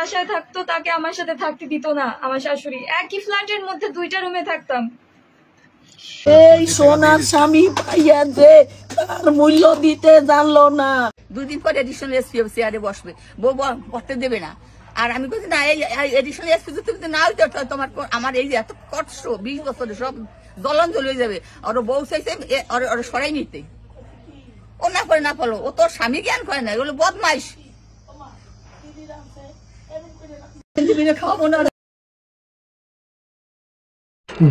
বাসায় থাকতো তাকে আমার সাথে থাকতে দিত না আমার শাশুড়ি। একই ফ্ল্যাটের মধ্যে 2টা রুমে থাকতাম। এই সোনার স্বামী পাইয়া যে তার মূল্য দিতে জানলো না। 2 দিন পর এডিশনাল এসপি চেয়ারে বসবে, বউ বসতে দেবে না। আর আমি বলছি না, এই এডিশনাল এসপি যদি না হইতে তোমার আমার এই এত কষ্ট 20 বছরে সব জলঞ্জল হয়ে যাবে। ওর বউ চাইছে ওর সরাই নিতে, ও না করে না ফলো, ও তোর স্বামী জ্ঞান করে না, এগুলো বদমাইশ।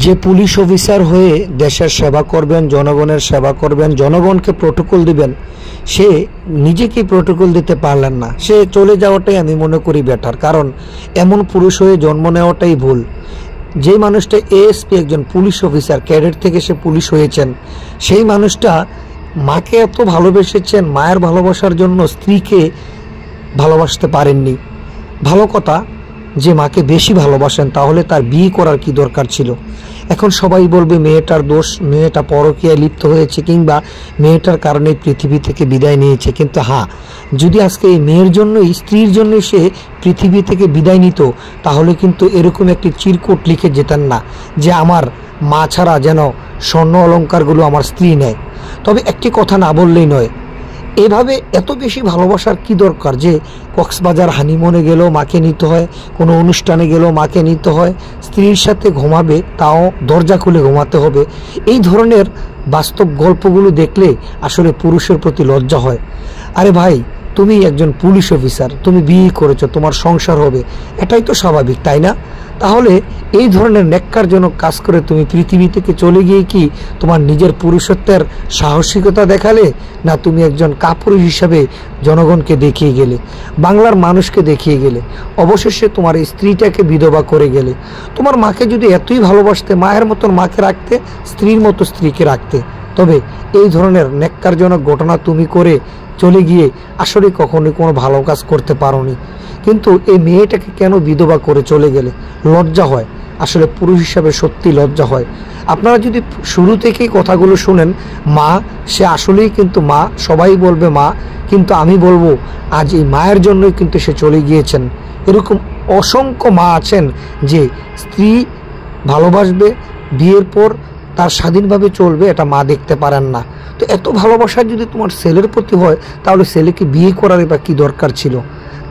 যে পুলিশ অফিসার হয়ে দেশের সেবা করবেন, জনগণের সেবা করবেন, জনগণকে প্রটোকল দিবেন, সে নিজেকে প্রটোকল দিতে পারলেন না। সে চলে যাওয়াটাই আমি মনে করি বেটার, কারণ এমন পুরুষ হয়ে জন্ম নেওয়াটাই ভুল। যে মানুষটা এএসপি, একজন পুলিশ অফিসার, ক্যাডেট থেকে সে পুলিশ হয়েছেন, সেই মানুষটা মাকে এত ভালোবেসেছেন, মায়ের ভালোবাসার জন্য স্ত্রীকে ভালোবাসতে পারেননি। ভালো কথা, যে মাকে বেশি ভালোবাসেন তাহলে তার বিয়ে করার কি দরকার ছিল। এখন সবাই বলবে মেয়েটার দোষ, মেয়েটা পরকীয়ায় লিপ্ত হয়েছে, কিংবা মেয়েটার কারণে পৃথিবী থেকে বিদায় নিয়েছে। কিন্তু হ্যাঁ, যদি আজকে এই মেয়ের জন্য, স্ত্রীর জন্য সে পৃথিবী থেকে বিদায় নিত, তাহলে কিন্তু এরকম একটি চিরকুট লিখে যেতেন না যে আমার মা ছাড়া যেন স্বর্ণ অলঙ্কারগুলো আমার স্ত্রী নেয়। তবে একটি কথা না বললেই নয়, এভাবে এত বেশি ভালোবাসার কি দরকার যে কক্সবাজার হানিমুনে গেলেও মাকে নিতে হয়, কোনো অনুষ্ঠানে গেলেও মাকে নিতে হয়, স্ত্রীর সাথে ঘুমাবে তাও দরজা খুলে ঘুমাতে হবে। এই ধরনের বাস্তব গল্পগুলো দেখলে আসলে পুরুষের প্রতি লজ্জা হয়। আরে ভাই, তুমি একজন পুলিশ অফিসার, তুমি বিয়ে করেছো, তোমার সংসার হবে, এটাই তো স্বাভাবিক, তাই না? তাহলে এই ধরনের ন্যাক্কারজনক কাজ করে তুমি পৃথিবী থেকে চলে গিয়ে কি তোমার নিজের পুরুষত্বের সাহসিকতা দেখালে, না তুমি একজন কাপুরুষ হিসাবে জনগণকে দেখিয়ে গেলে, বাংলার মানুষকে দেখিয়ে গেলে, অবশেষে তোমার স্ত্রীটাকে বিধবা করে গেলে? তোমার মাকে যদি এতই ভালোবাসতে, মায়ের মতন মাকে রাখতে, স্ত্রীর মতো স্ত্রীকে রাখতে, তবে এই ধরনের ন্যাক্কারজনক ঘটনা তুমি করে চলে গিয়ে আসলে কখনোই কোনো ভালো কাজ করতে পারোনি। কিন্তু এই মেয়েটাকে কেন বিধবা করে চলে গেলে? লজ্জা হয়, আসলে পুরুষ হিসাবে সত্যি লজ্জা হয়। আপনারা যদি শুরু থেকেই কথাগুলো শুনেন, মা সে আসলেই কিন্তু মা, সবাই বলবে মা, কিন্তু আমি বলবো আজ এই মায়ের জন্যই কিন্তু সে চলে গিয়েছেন। এরকম অসংখ্য মা আছেন যে স্ত্রী ভালোবাসবে, বিয়ের পর তার স্বাধীনভাবে চলবে, এটা মা দেখতে পারেন না। তো এত ভালোবাসা যদি তোমার ছেলের প্রতি হয়, তাহলে ছেলেকে বিয়ে করার বা কী দরকার ছিল?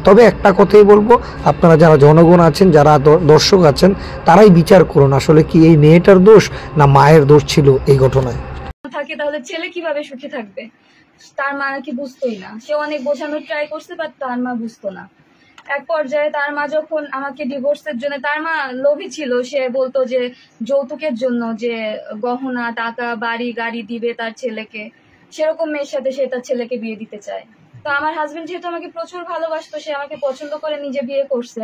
তবে একটা কথাই বলবো, আপনারা যারা জনগণ আছেন, যারা দর্শক আছেন, তারাই বিচার করুন আসলে কি এই মেয়েটার দোষ না মায়ের দোষ ছিল এই ঘটনায়। থাকে তাহলে ছেলে কিভাবে সুখে থাকবে? তার মা নাকি বুঝতোই না, সে অনেক বোঝানোর ট্রাই করছে, বাট তার মা বুঝতো না। এক পর্যায়ে তার মা যখন আমাকে ডিভোর্সের জন্য, তার মা লোভী ছিল, সে বলতো যে যৌতুকের জন্য যে গহনা, টাকা, বাড়ি, গাড়ি দিবে তার ছেলেকে, সেরকম মেয়ের সাথে সে তার ছেলেকে বিয়ে দিতে চায়। তো আমার হাজবেন্ড যেহেতু আমাকে প্রচুর ভালোবাসতো, সে আমাকে পছন্দ করে নিজে বিয়ে করছে,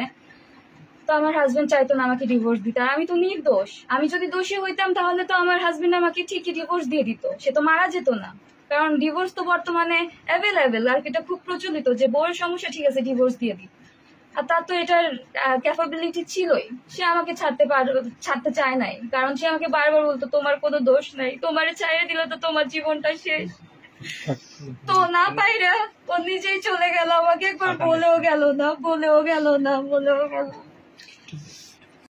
তো আমার হাজবেন্ড চাইতো না আমাকে ডিভোর্স দিতে। আর আমি তো নির্দোষ, আমি যদি দোষী হইতাম তাহলে তো আমার হাজবেন্ড আমাকে ঠিকই ডিভোর্স দিয়ে দিত, সে তো মারা যেত না। কারণ ডিভোর্স তো বর্তমানে অ্যাভেলেবেল, আর এটা খুব প্রচলিত যে বউয়ের সমস্যা, ঠিক আছে ডিভোর্স দিয়ে দিই। আর তার তো এটার ক্যাপাবিলিটি ছিলই, সে আমাকে ছাড়তে চায় নাই, কারণ সে আমাকে বারবার বলতো তোমার কোনো দোষ নাই, তোমারে ছাইড়ে দিলে তো তোমার জীবনটা শেষ। তো না পাইরা ও নিজেই চলে গেল, আমাকে একবার বলেও গেল না।